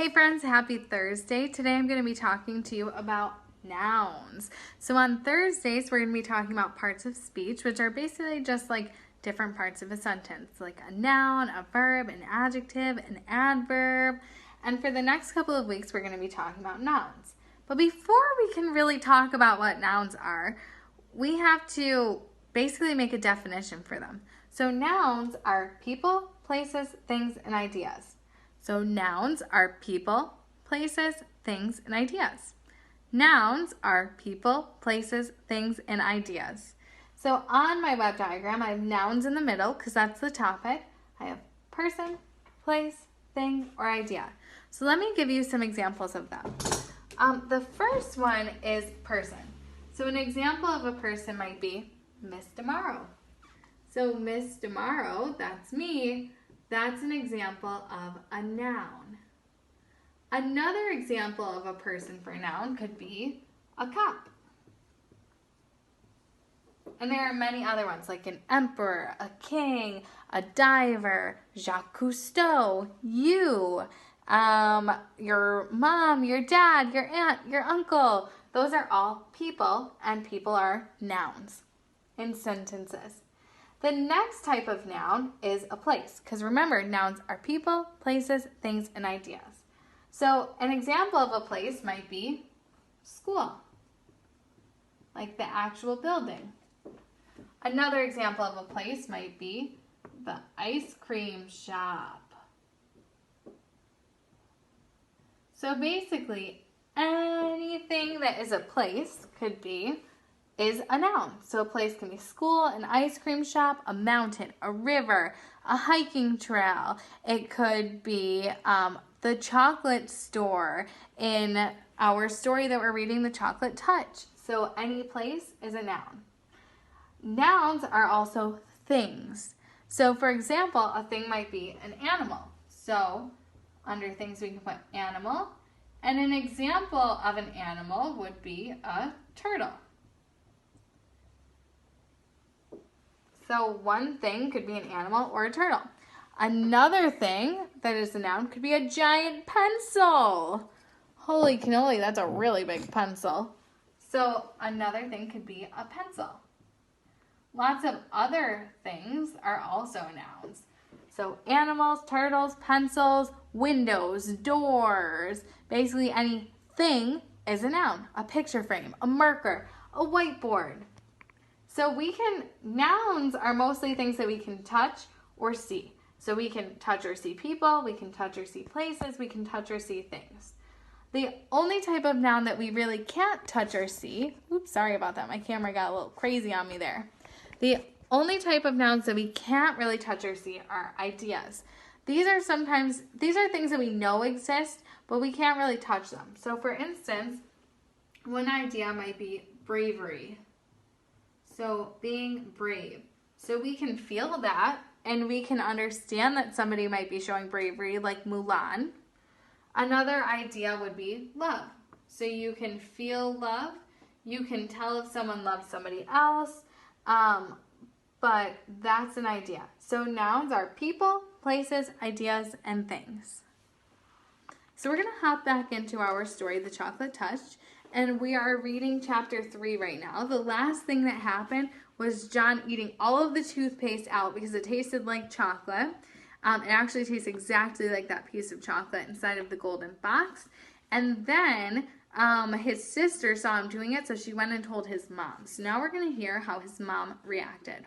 Hey friends, happy Thursday. Today I'm going to be talking to you about nouns. So on Thursdays, we're going to be talking about parts of speech, which are basically just like different parts of a sentence, like a noun, a verb, an adjective, an adverb. And for the next couple of weeks, we're going to be talking about nouns. But before we can really talk about what nouns are, we have to basically make a definition for them. So nouns are people, places, things, and ideas. So nouns are people, places, things, and ideas. Nouns are people, places, things, and ideas. So on my web diagram, I have nouns in the middle because that's the topic. I have person, place, thing, or idea. So let me give you some examples of them. The first one is person. So an example of a person might be Miss Tomorrow. So Miss Tomorrow, that's me. That's an example of a noun. Another example of a person for a noun could be a cop. And there are many other ones like an emperor, a king, a diver, Jacques Cousteau, you, your mom, your dad, your aunt, your uncle. Those are all people, and people are nouns in sentences. The next type of noun is a place, because remember, nouns are people, places, things, and ideas. So an example of a place might be school, like the actual building. Another example of a place might be the ice cream shop. So basically, anything that is a place is a noun. So a place can be school, an ice cream shop, a mountain, a river, a hiking trail. It could be the chocolate store in our story that we're reading, The Chocolate Touch. So any place is a noun. Nouns are also things. So for example, a thing might be an animal. So under things we can put animal. And an example of an animal would be a turtle. So one thing could be an animal or a turtle. Another thing that is a noun could be a giant pencil. Holy cannoli, that's a really big pencil. So another thing could be a pencil. Lots of other things are also nouns. So animals, turtles, pencils, windows, doors. Basically anything is a noun. A picture frame, a marker, a whiteboard. So nouns are mostly things that we can touch or see. So we can touch or see people, we can touch or see places, we can touch or see things. The only type of noun that we really can't touch or see, oops, sorry about that, my camera got a little crazy on me there. The only type of nouns that we can't really touch or see are ideas. These are things that we know exist, but we can't really touch them. So for instance, one idea might be bravery. So being brave. So we can feel that and we can understand that somebody might be showing bravery like Mulan. Another idea would be love. So you can feel love. You can tell if someone loves somebody else. But that's an idea. So nouns are people, places, ideas, and things. So we're going to hop back into our story, The Chocolate Touch. And we are reading chapter 3 right now. The last thing that happened was John eating all of the toothpaste out because it tasted like chocolate. It actually tastes exactly like that piece of chocolate inside of the golden box. And then his sister saw him doing it, so she went and told his mom. So now we're going to hear how his mom reacted.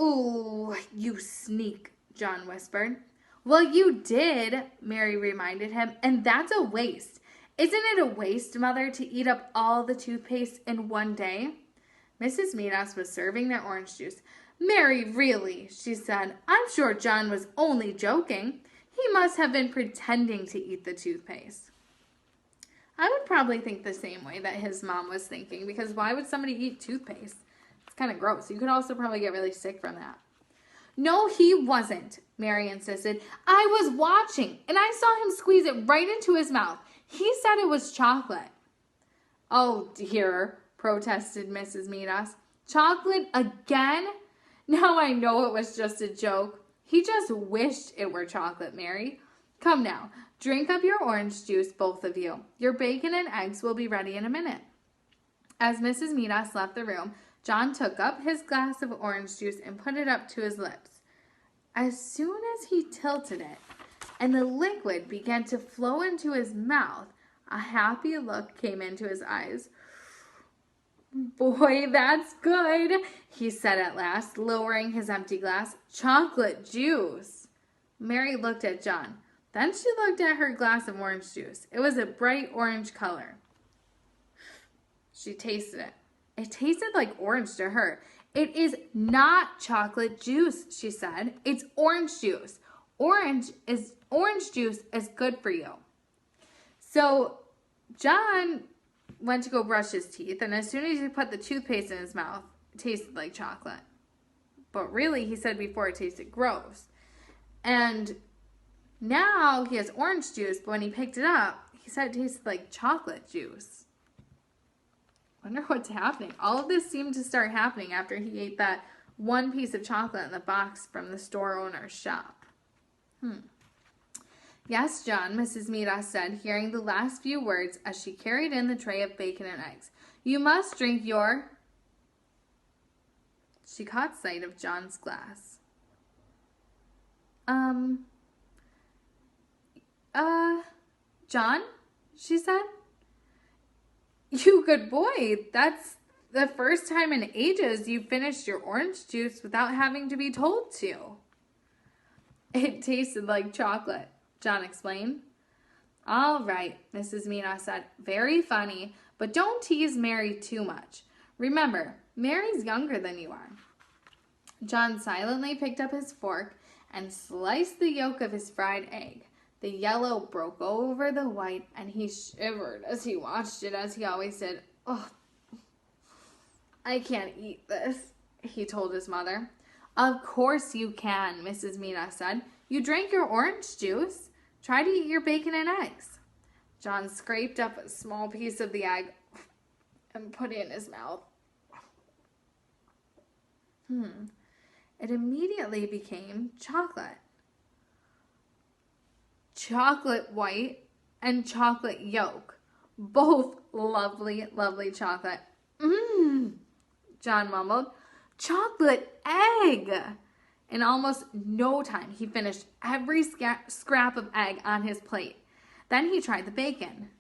"Ooh, you sneak," John whispered. "Well, you did," Mary reminded him, "and that's a waste. Isn't it a waste, Mother, to eat up all the toothpaste in one day?" Mrs. Midas was serving their orange juice. "Mary, really," she said. "I'm sure John was only joking. He must have been pretending to eat the toothpaste." I would probably think the same way that his mom was thinking, because why would somebody eat toothpaste? It's kind of gross. You could also probably get really sick from that. "No, he wasn't," Mary insisted. "I was watching, and I saw him squeeze it right into his mouth. He said it was chocolate." "Oh, dear," protested Mrs. Midas. "Chocolate again? Now I know it was just a joke. He just wished it were chocolate, Mary. Come now, drink up your orange juice, both of you. Your bacon and eggs will be ready in a minute. As Mrs. Midas left the room, John took up his glass of orange juice and put it up to his lips. As soon as he tilted it, and the liquid began to flow into his mouth, a happy look came into his eyes. Boy, that's good, he said at last, lowering his empty glass. Chocolate juice. Mary looked at John. Then she looked at her glass of orange juice. It was a bright orange color. She tasted it. It tasted like orange to her. It is not chocolate juice, she said. It's orange juice. Orange juice is good for you. So John went to go brush his teeth, and as soon as he put the toothpaste in his mouth, it tasted like chocolate. But really, he said before, it tasted gross. And now he has orange juice, but when he picked it up, he said it tasted like chocolate juice. Wonder what's happening. All of this seemed to start happening after he ate that one piece of chocolate in the box from the store owner's shop. Yes, John, Mrs. Midas said, hearing the last few words as she carried in the tray of bacon and eggs. You must drink your... She caught sight of John's glass. John, she said. You good boy. That's the first time in ages you've finished your orange juice without having to be told to. It tasted like chocolate, John explained. All right, Mrs. Midas said. Very funny, but don't tease Mary too much. Remember, Mary's younger than you are. John silently picked up his fork and sliced the yolk of his fried egg. The yellow broke over the white, and he shivered as he watched it, as he always did. Oh, I can't eat this, he told his mother. Of course you can, Mrs. Midas said. You drank your orange juice. Try to eat your bacon and eggs. John scraped up a small piece of the egg and put it in his mouth. It immediately became chocolate. Chocolate white and chocolate yolk. Both lovely, lovely chocolate. John mumbled. Chocolate egg! In almost no time, he finished every scrap of egg on his plate. Then he tried the bacon.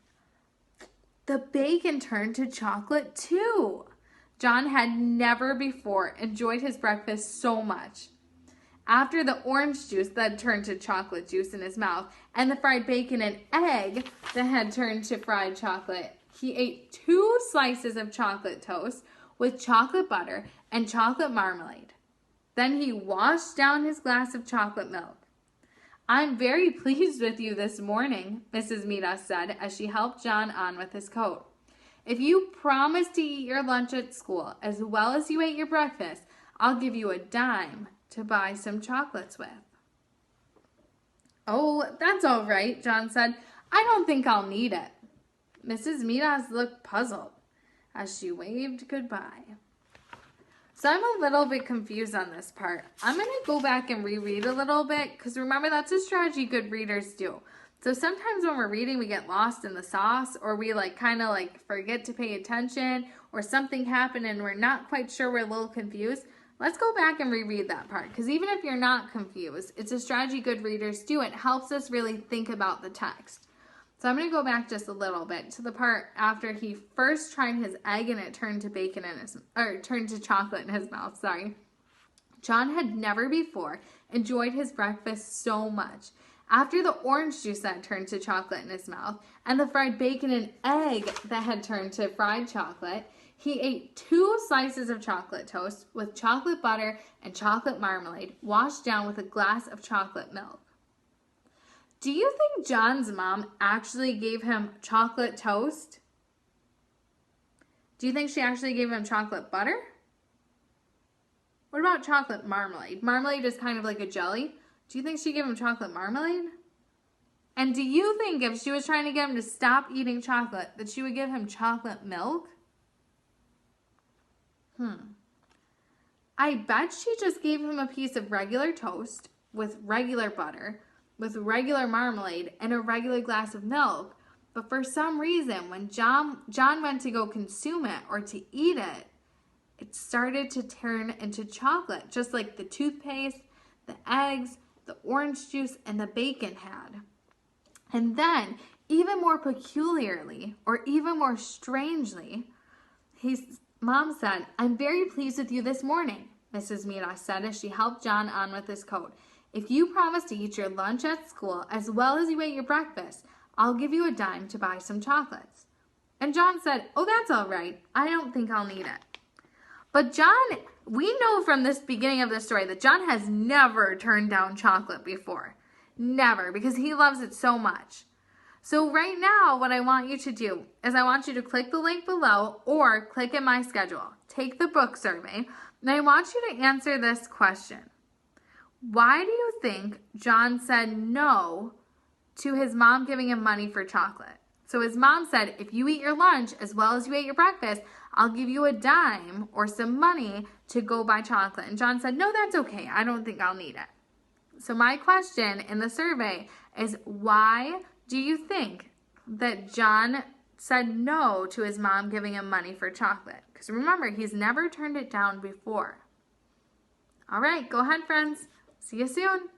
The bacon turned to chocolate too. John had never before enjoyed his breakfast so much. After the orange juice that had turned to chocolate juice in his mouth and the fried bacon and egg that had turned to fried chocolate, he ate 2 slices of chocolate toast with chocolate butter and chocolate marmalade. Then he washed down his glass of chocolate milk. I'm very pleased with you this morning, Mrs. Midas said as she helped John on with his coat. If you promise to eat your lunch at school as well as you ate your breakfast, I'll give you a dime to buy some chocolates with. Oh, that's all right, John said. I don't think I'll need it. Mrs. Midas looked puzzled as she waved goodbye. So I'm a little bit confused on this part. I'm going to go back and reread a little bit because remember, that's a strategy good readers do. So sometimes when we're reading, we get lost in the sauce or we kind of forget to pay attention or something happened and we're not quite sure, we're a little confused. Let's go back and reread that part because even if you're not confused, it's a strategy good readers do. It helps us really think about the text. So I'm going to go back just a little bit to the part after he first tried his egg and it turned to turned to chocolate in his mouth, sorry. John had never before enjoyed his breakfast so much. After the orange juice that turned to chocolate in his mouth and the fried bacon and egg that had turned to fried chocolate, he ate 2 slices of chocolate toast with chocolate butter and chocolate marmalade washed down with a glass of chocolate milk. Do you think John's mom actually gave him chocolate toast? Do you think she actually gave him chocolate butter? What about chocolate marmalade? Marmalade is kind of like a jelly. Do you think she gave him chocolate marmalade? And do you think if she was trying to get him to stop eating chocolate, that she would give him chocolate milk? I bet she just gave him a piece of regular toast with regular butter, with regular marmalade and a regular glass of milk. But for some reason, when John went to go consume it or to eat it, it started to turn into chocolate, just like the toothpaste, the eggs, the orange juice, and the bacon had. And then, even more peculiarly, or even more strangely, his mom said, "I'm very pleased with you this morning," Mrs. Midas said as she helped John on with his coat. "If you promise to eat your lunch at school as well as you ate your breakfast, I'll give you a dime to buy some chocolates." And John said, "Oh, that's all right. I don't think I'll need it." But we know from this beginning of the story that John has never turned down chocolate before. Never, because he loves it so much. So right now, what I want you to do is I want you to click the link below or click in my schedule. Take the book survey, and I want you to answer this question. Why do you think John said no to his mom giving him money for chocolate? So his mom said, "If you eat your lunch as well as you ate your breakfast, I'll give you a dime or some money to go buy chocolate." And John said, "No, that's okay. I don't think I'll need it." So my question in the survey is, why do you think that John said no to his mom giving him money for chocolate? Because remember, he's never turned it down before. All right, go ahead, friends. See you soon.